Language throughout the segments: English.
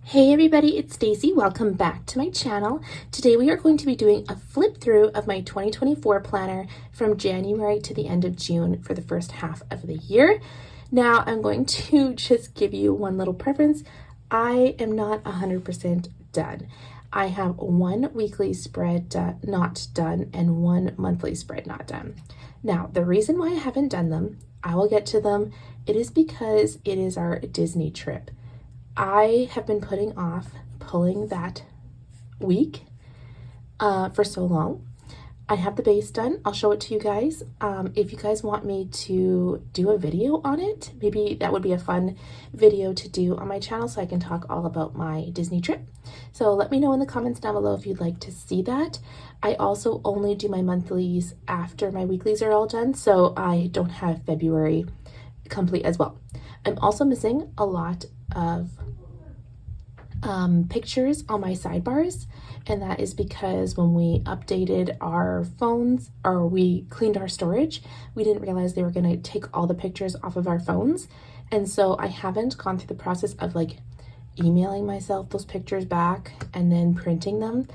Hey everybody, it's Stacy. Welcome back to my channel. Today we are going to be doing a flip through of my 2024 planner from January to the end of June for the first half of the year. Now I'm going to just give you one little preference. I am not 100% done. I have one weekly spread not done and one monthly spread not done. Now the reason why I haven't done them, I will get to them. It is because it is our Disney trip. I have been putting off pulling that week for so long. I have the base done. I'll show it to you guys. If you guys want me to do a video on it, maybe that would be a fun video to do on my channel so I can talk all about my Disney trip. So let me know in the comments down below if you'd like to see that. I also only do my monthlies after my weeklies are all done, so I don't have February complete as well. I'm also missing a lot of pictures on my sidebars, and that is because when we updated our phones or we cleaned our storage, we didn't realize they were going to take all the pictures off of our phones, and so I haven't gone through the process of like emailing myself those pictures back and then printing them.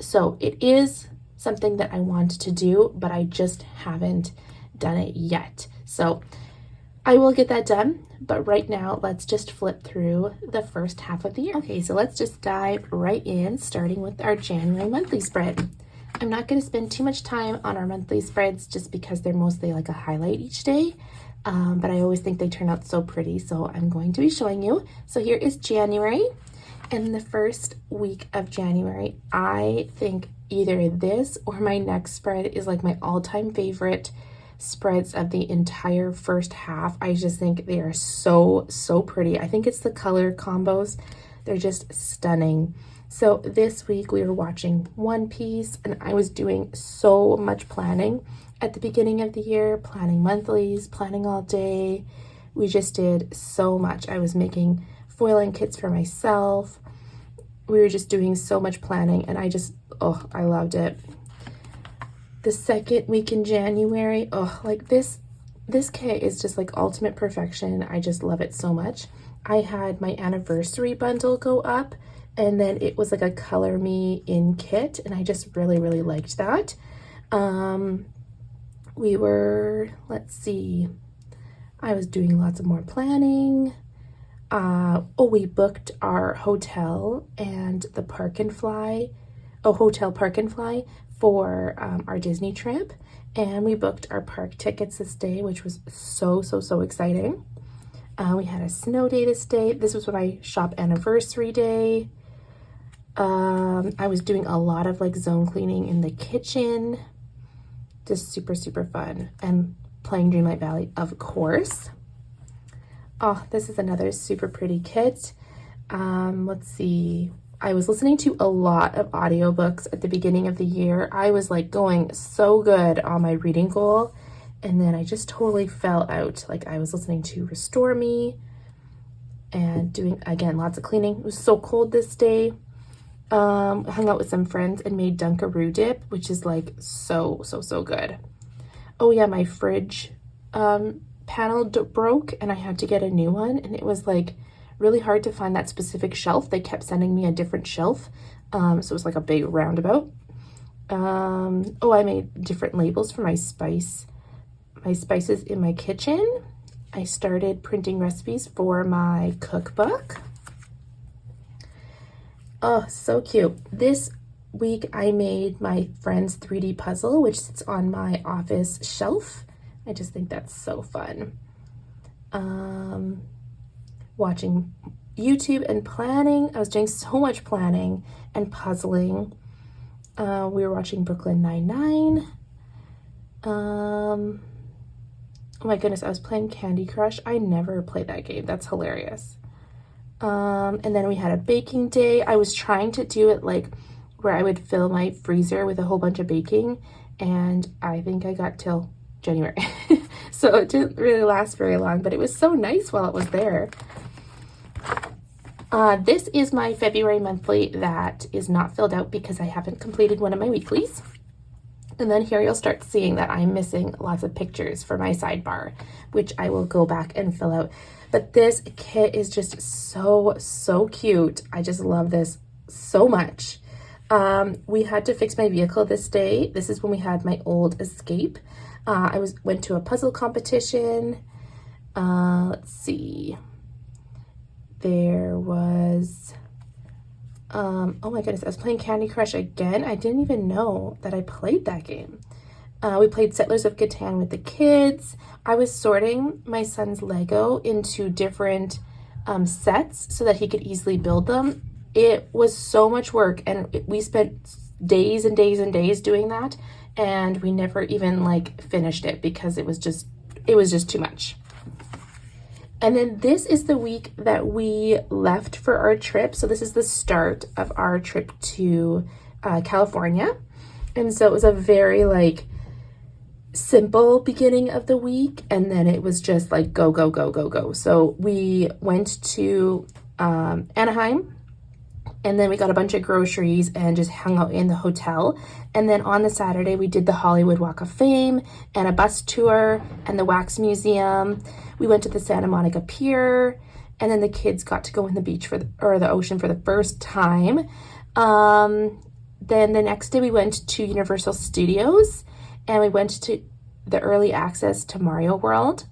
So it is something that I want to do, but I just haven't done it yet. So I will get that done, but right now let's just flip through the first half of the year. Okay, so let's just dive right in, starting with our January monthly spread. I'm not going to spend too much time on our monthly spreads just because they're mostly like a highlight each day, but I always think they turn out so pretty, so I'm going to be showing you. So here is January, and the first week of January, I think either this or my next spread is like my all-time favorite spreads of the entire first half. I just think they are so pretty. I think it's the color combos. They're just stunning. So this week we were watching One Piece, and I was doing so much planning at the beginning of the year, planning monthlies, planning all day. We just did so much. I was making foiling kits for myself. We were just doing so much planning, and I loved it. The second week in January, like this kit is just like ultimate perfection. I just love it so much. I had my anniversary bundle go up, and then it was like a color me in kit, and I just really liked that. Let's see, I was doing lots of more planning. We booked our hotel and the hotel park and fly for our Disney trip, and we booked our park tickets this day, which was so exciting. We had a snow day this day. This was my shop anniversary day. I was doing a lot of like zone cleaning in the kitchen, just super fun, and playing Dreamlight Valley, of course. This is another super pretty kit. Let's see, I was listening to a lot of audiobooks at the beginning of the year. I was like going so good on my reading goal, and then I just totally fell out. Like I was listening to Restore Me and doing, again, lots of cleaning. It was so cold this day. Hung out with some friends and made Dunkaroo dip, which is like so good. Oh yeah, my fridge panel broke, and I had to get a new one, and it was like really hard to find that specific shelf. They kept sending me a different shelf, so it was like a big roundabout. I made different labels for my spices in my kitchen. I started printing recipes for my cookbook. Oh, so cute. This week I made my friend's 3D puzzle, which sits on my office shelf. I just think that's so fun. Watching YouTube and planning. I was doing so much planning and puzzling. We were watching Brooklyn Nine-Nine. Oh my goodness, I was playing Candy Crush. I never played that game. That's hilarious. And then we had a baking day. I was trying to do it like where I would fill my freezer with a whole bunch of baking, and I think I got till January. So it didn't really last very long, but it was so nice while it was there. This is my February monthly that is not filled out because I haven't completed one of my weeklies. And then here you'll start seeing that I'm missing lots of pictures for my sidebar, which I will go back and fill out. But this kit is just so cute. I just love this so much. We had to fix my vehicle this day. This is when we had my old Escape. I went to a puzzle competition. Let's see. There was, oh my goodness, I was playing Candy Crush again. I didn't even know that I played that game. We played Settlers of Catan with the kids. I was sorting my son's Lego into different sets so that he could easily build them. It was so much work, and we spent days and days and days doing that, and we never even like finished it because it was just too much. And then this is the week that we left for our trip. So this is the start of our trip to California. And so it was a very like simple beginning of the week. And then it was just like go, go, go, go, go. So we went to Anaheim, and then we got a bunch of groceries and just hung out in the hotel. And then on the Saturday, we did the Hollywood Walk of Fame and a bus tour and the Wax Museum. We went to the Santa Monica Pier, and then the kids got to go in the beach or the ocean for the first time. Then the next day we went to Universal Studios, and we went to the early access to Mario World.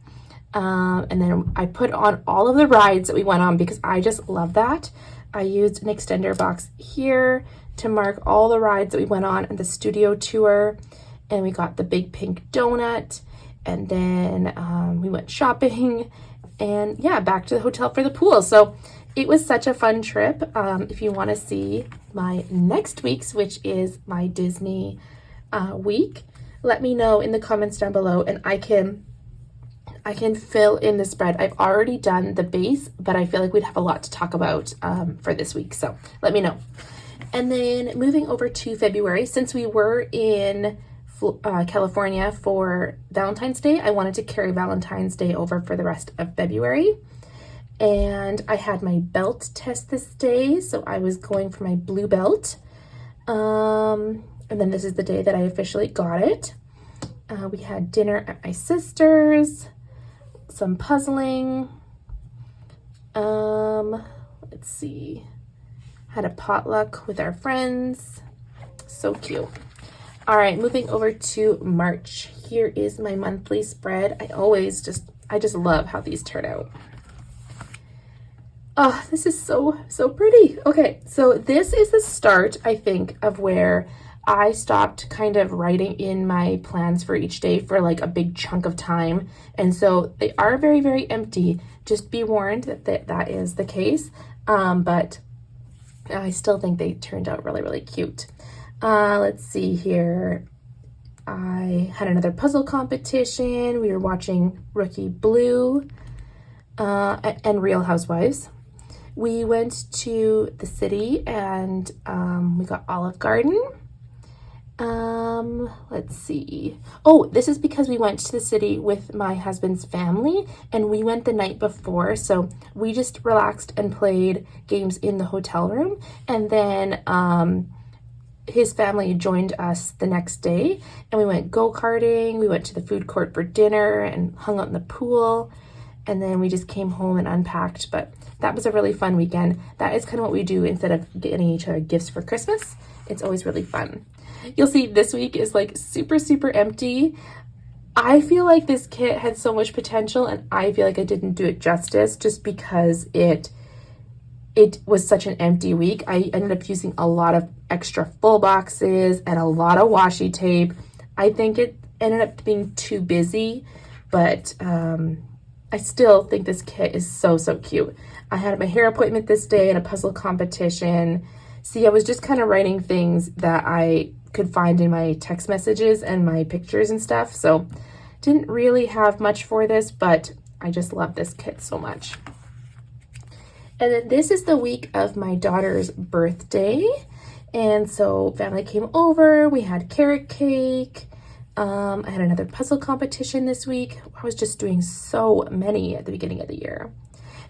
And then I put on all of the rides that we went on because I just love that. I used an extender box here to mark all the rides that we went on the studio tour, and we got the big pink donut, and then we went shopping, and yeah, back to the hotel for the pool. So it was such a fun trip. If you want to see my next week's, which is my Disney week, let me know in the comments down below, and I can fill in the spread. I've already done the base, but I feel like we'd have a lot to talk about for this week, so let me know. And then moving over to February, since we were in California for Valentine's Day, I wanted to carry Valentine's Day over for the rest of February. And I had my belt test this day, so I was going for my blue belt. And then this is the day that I officially got it. We had dinner at my sister's, some puzzling. Let's see. Had a potluck with our friends. So cute. All right, moving over to March. Here is my monthly spread. I just love how these turn out. Oh, this is so pretty. Okay, so this is the start, I think, of where I stopped kind of writing in my plans for each day for like a big chunk of time. And so they are very, very empty. Just be warned that is the case. But I still think they turned out really, really cute. Let's see here. I had another puzzle competition. We were watching Rookie Blue and Real Housewives. We went to the city and we got Olive Garden. Let's see. Oh, this is because we went to the city with my husband's family, and we went the night before, so we just relaxed and played games in the hotel room, and then his family joined us the next day, and we went go-karting. We went to the food court for dinner and hung out in the pool, and then we just came home and unpacked. But that was a really fun weekend. That is kind of what we do instead of getting each other gifts for Christmas. It's always really fun. You'll see this week is like super empty. I feel like this kit had so much potential, and I feel like I didn't do it justice just because it was such an empty week. I ended up using a lot of extra full boxes and a lot of washi tape. I think it ended up being too busy, but I still think this kit is so cute. I had my hair appointment this day and a puzzle competition. See, I was just kind of writing things that I could find in my text messages and my pictures and stuff. So didn't really have much for this, but I just love this kit so much. And then this is the week of my daughter's birthday. And so family came over, we had carrot cake. I had another puzzle competition this week. I was just doing so many at the beginning of the year.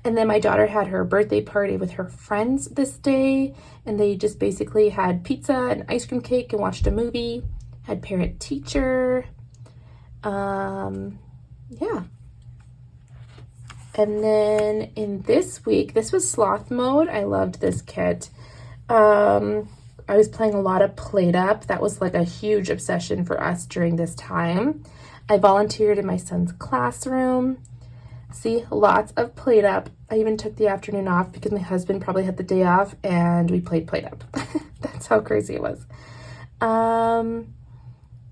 And then my daughter had her birthday party with her friends this day, and they just basically had pizza and ice cream cake and watched a movie, had parent teacher. Yeah. And then in this week, this was sloth mode. I loved this kit. I was playing a lot of Plate Up. That was like a huge obsession for us during this time. I volunteered in my son's classroom. See, lots of Plate Up. I even took the afternoon off because my husband probably had the day off and we played Plate Up. That's how crazy it was.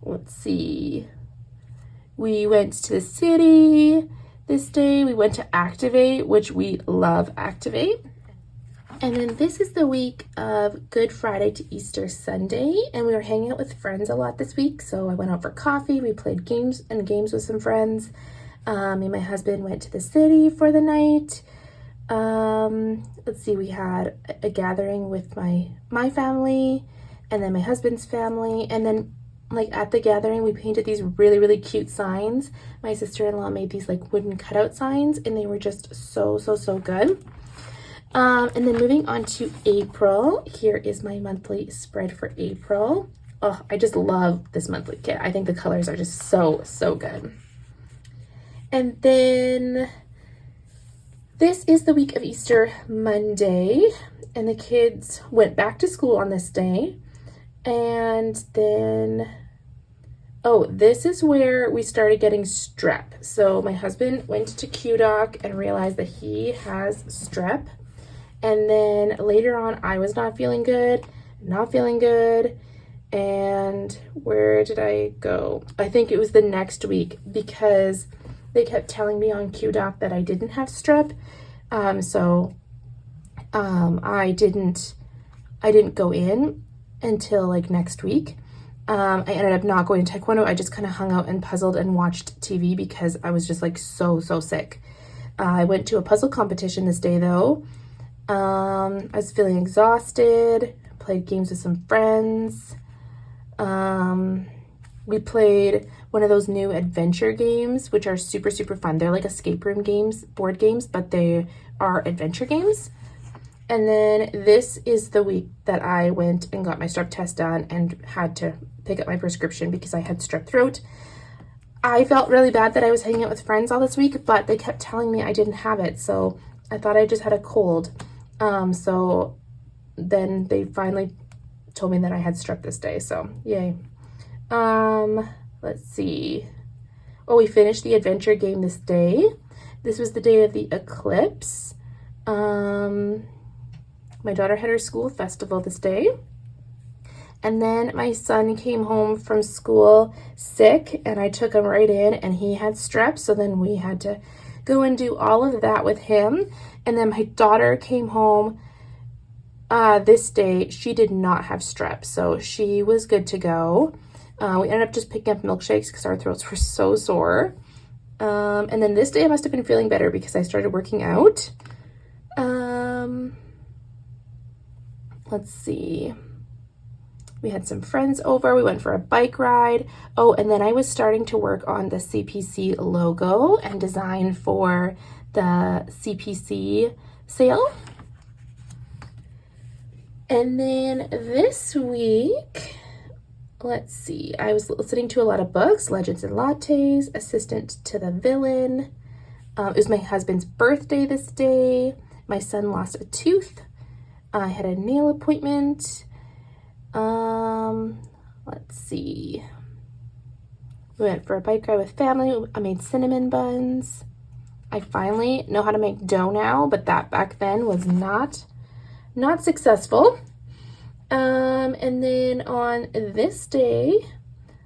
Let's see. We went to the city this day. We went to Activate, which we love Activate. And then this is the week of Good Friday to Easter Sunday, and we were hanging out with friends a lot this week. So I went out for coffee, we played games with some friends. Me and my husband went to the city for the night. Let's see, we had a gathering with my family and then my husband's family, and then like at the gathering we painted these really, really cute signs. My sister-in-law made these like wooden cutout signs, and they were just so good. And then moving on to April, here is my monthly spread for April. Oh, I just love this monthly kit. I think the colors are just so good. And then this is the week of Easter Monday, and the kids went back to school on this day. And then, oh, this is where we started getting strep. So my husband went to QDoc and realized that he has strep. And then later on, I was not feeling good. And where did I go? I think it was the next week because they kept telling me on QDoc that I didn't have strep. So I didn't go in until like next week. I ended up not going to Taekwondo. I just kind of hung out and puzzled and watched TV because I was just like so sick. I went to a puzzle competition this day though. I was feeling exhausted, played games with some friends. We played one of those new adventure games, which are super fun. They're like escape room games, board games, but they are adventure games. And then this is the week that I went and got my strep test done and had to pick up my prescription because I had strep throat. I felt really bad that I was hanging out with friends all this week, but they kept telling me I didn't have it. So I thought I just had a cold. So then they finally told me that I had strep this day, so yay. Let's see. Oh, we finished the adventure game this day. This was the day of the eclipse. My daughter had her school festival this day. And then my son came home from school sick, and I took him right in, and he had strep, so then we had to go and do all of that with him. And then my daughter came home this day. She did not have strep, so she was good to go. We ended up just picking up milkshakes because our throats were so sore. And then this day I must have been feeling better because I started working out. Let's see. We had some friends over. We went for a bike ride. Oh, and then I was starting to work on the CPC logo and design for the CPC sale. And then this week, let's see, I was listening to a lot of books, Legends and Lattes, Assistant to the Villain. It was my husband's birthday this day. My son lost a tooth. I had a nail appointment. Let's see. We went for a bike ride with family. I made cinnamon buns. I finally know how to make dough now, but that back then was not successful. And then on this day,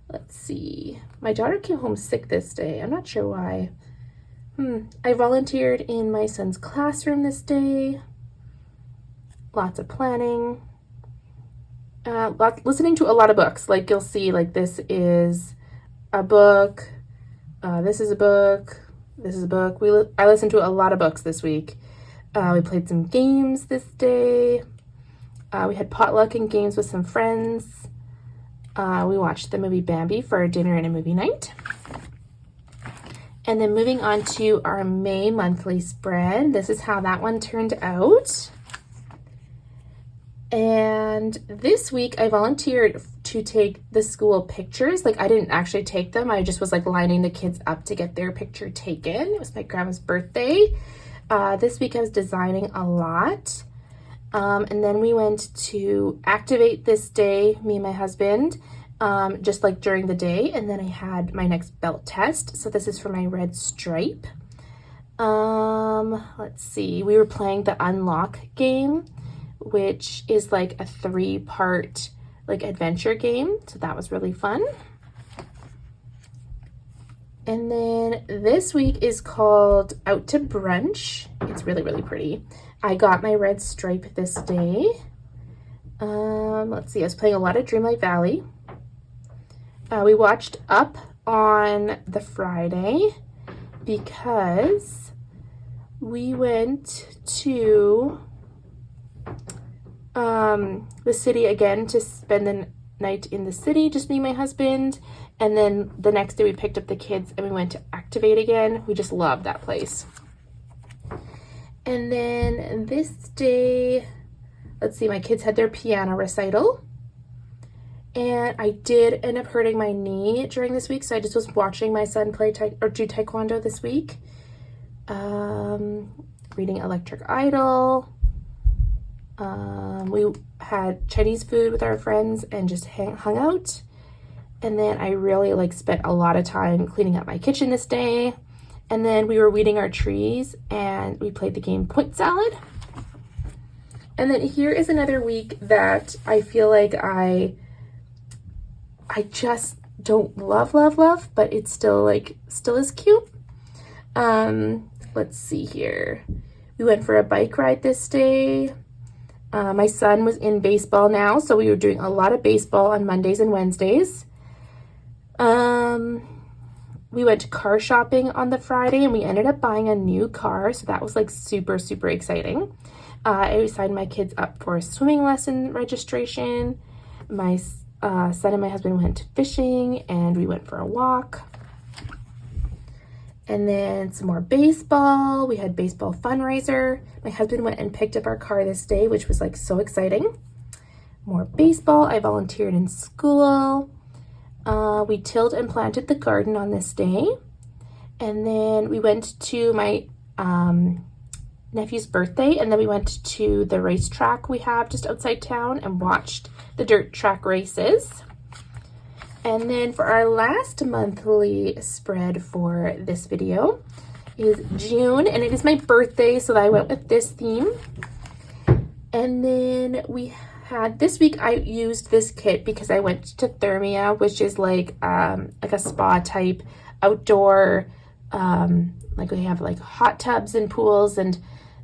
let's see, my daughter came home sick this day. I'm not sure why. I volunteered in my son's classroom this day. Lots of planning. Listening to a lot of books. Like you'll see, like this is a book. This is a book. This is a book. I listened to a lot of books this week. We played some games this day. We had potluck and games with some friends. We watched the movie Bambi for a dinner and a movie night. And then moving on to our May monthly spread. This is how that one turned out. And this week I volunteered to take the school pictures. Like, I didn't actually take them. I just was like lining the kids up to get their picture taken. It was my grandma's birthday. This week I was designing a lot. And then we went to activate this day, me and my husband, just like during the day. And then I had my next belt test. So this is for my red stripe. Let's see. We were playing the Unlock game, which is like a 3-part like adventure game. So that was really fun. And then this week is called Out to Brunch. It's really, really pretty. I got my red stripe this day. Let's see, I was playing a lot of Dreamlight Valley. We watched Up on the Friday because we went to the city again to spend the night in the city, just me and my husband. And then the next day we picked up the kids and we went to Activate again. We just loved that place. And then this day, let's see, my kids had their piano recital. And I did end up hurting my knee during this week, so I just was watching my son play do taekwondo this week. Reading Electric Idol. We had Chinese food with our friends and just hung out. And then I really like spent a lot of time cleaning up my kitchen this day. And then we were weeding our trees and we played the game Point Salad. And then here is another week that I feel like I just don't love, but it's still is cute. Let's see here. We went for a bike ride this day. My son was in baseball now, so we were doing a lot of baseball on Mondays and Wednesdays. We went to car shopping on the Friday and we ended up buying a new car. So that was like super, super exciting. I signed my kids up for a swimming lesson registration. My son and my husband went fishing and we went for a walk. And then some more baseball. We had baseball fundraiser. My husband went and picked up our car this day, which was like so exciting. More baseball. I volunteered in school. We tilled and planted the garden on this day. And then we went to my nephew's birthday, and then we went to the racetrack we have just outside town and watched the dirt track races. And then for our last monthly spread for this video is June, and it is my birthday, so I went with this theme. And then we had this week I used this kit because I went to Thermia, which is like a spa type outdoor, like we have like hot tubs and pools and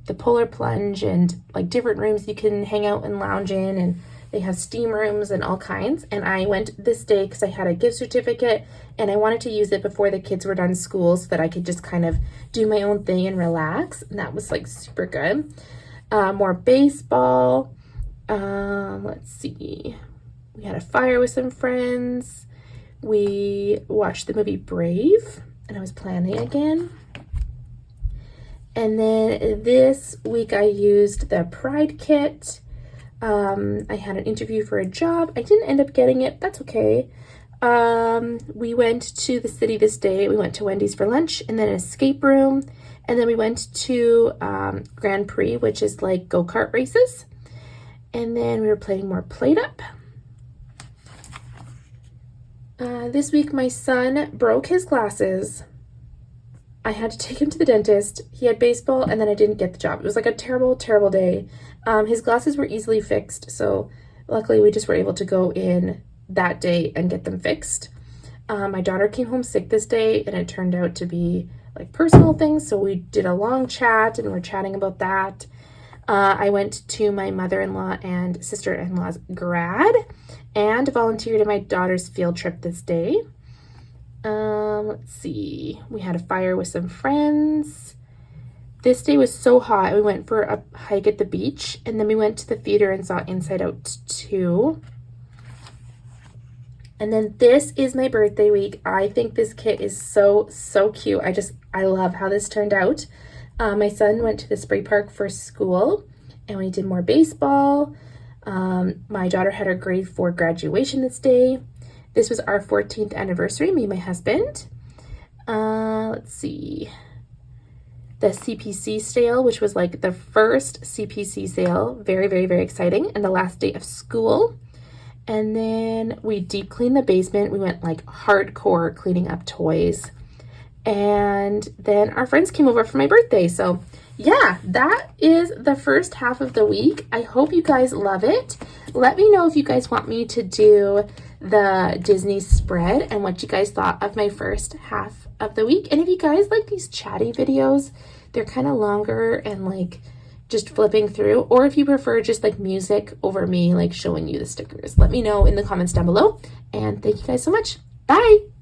the polar plunge and like different rooms you can hang out and lounge in, and they have steam rooms and all kinds. And I went this day because I had a gift certificate and I wanted to use it before the kids were done school so that I could just kind of do my own thing and relax. And that was like super good. More baseball. Let's see. We had a fire with some friends. We watched the movie Brave and I was planning again. And then this week I used the Pride kit. I had an interview for a job. I didn't end up getting it. That's okay. We went to the city this day. We went to Wendy's for lunch and then an escape room. And then we went to Grand Prix, which is like go-kart races. And then we were playing more Plate Up. This week my son broke his glasses. I had to take him to the dentist. He had baseball and then I didn't get the job. It was like a terrible, terrible day. His glasses were easily fixed, so luckily we just were able to go in that day and get them fixed. My daughter came home sick this day and it turned out to be like personal things, so we did a long chat and we're chatting about that. I went to my mother-in-law and sister-in-law's grad and volunteered in my daughter's field trip this day. Let's see. We had a fire with some friends. This day was so hot. We went for a hike at the beach and then we went to the theater and saw Inside Out 2. And then this is my birthday week. I think this kit is so, so cute. I love how this turned out. My son went to the spray park for school and we did more baseball. My daughter had her grade 4 graduation this day. This was our 14th anniversary, me and my husband. Let's see. The CPC sale, which was like the first CPC sale. Very, very, very exciting. And the last day of school. And then we deep cleaned the basement. We went like hardcore cleaning up toys. And then our friends came over for my birthday. So yeah, that is the first half of the week. I hope you guys love it. Let me know if you guys want me to do the Disney spread and what you guys thought of my first half of the week. And if you guys like these chatty videos, they're kind of longer and like just flipping through, or if you prefer just like music over me like showing you the stickers, let me know in the comments down below. And thank you guys so much. Bye.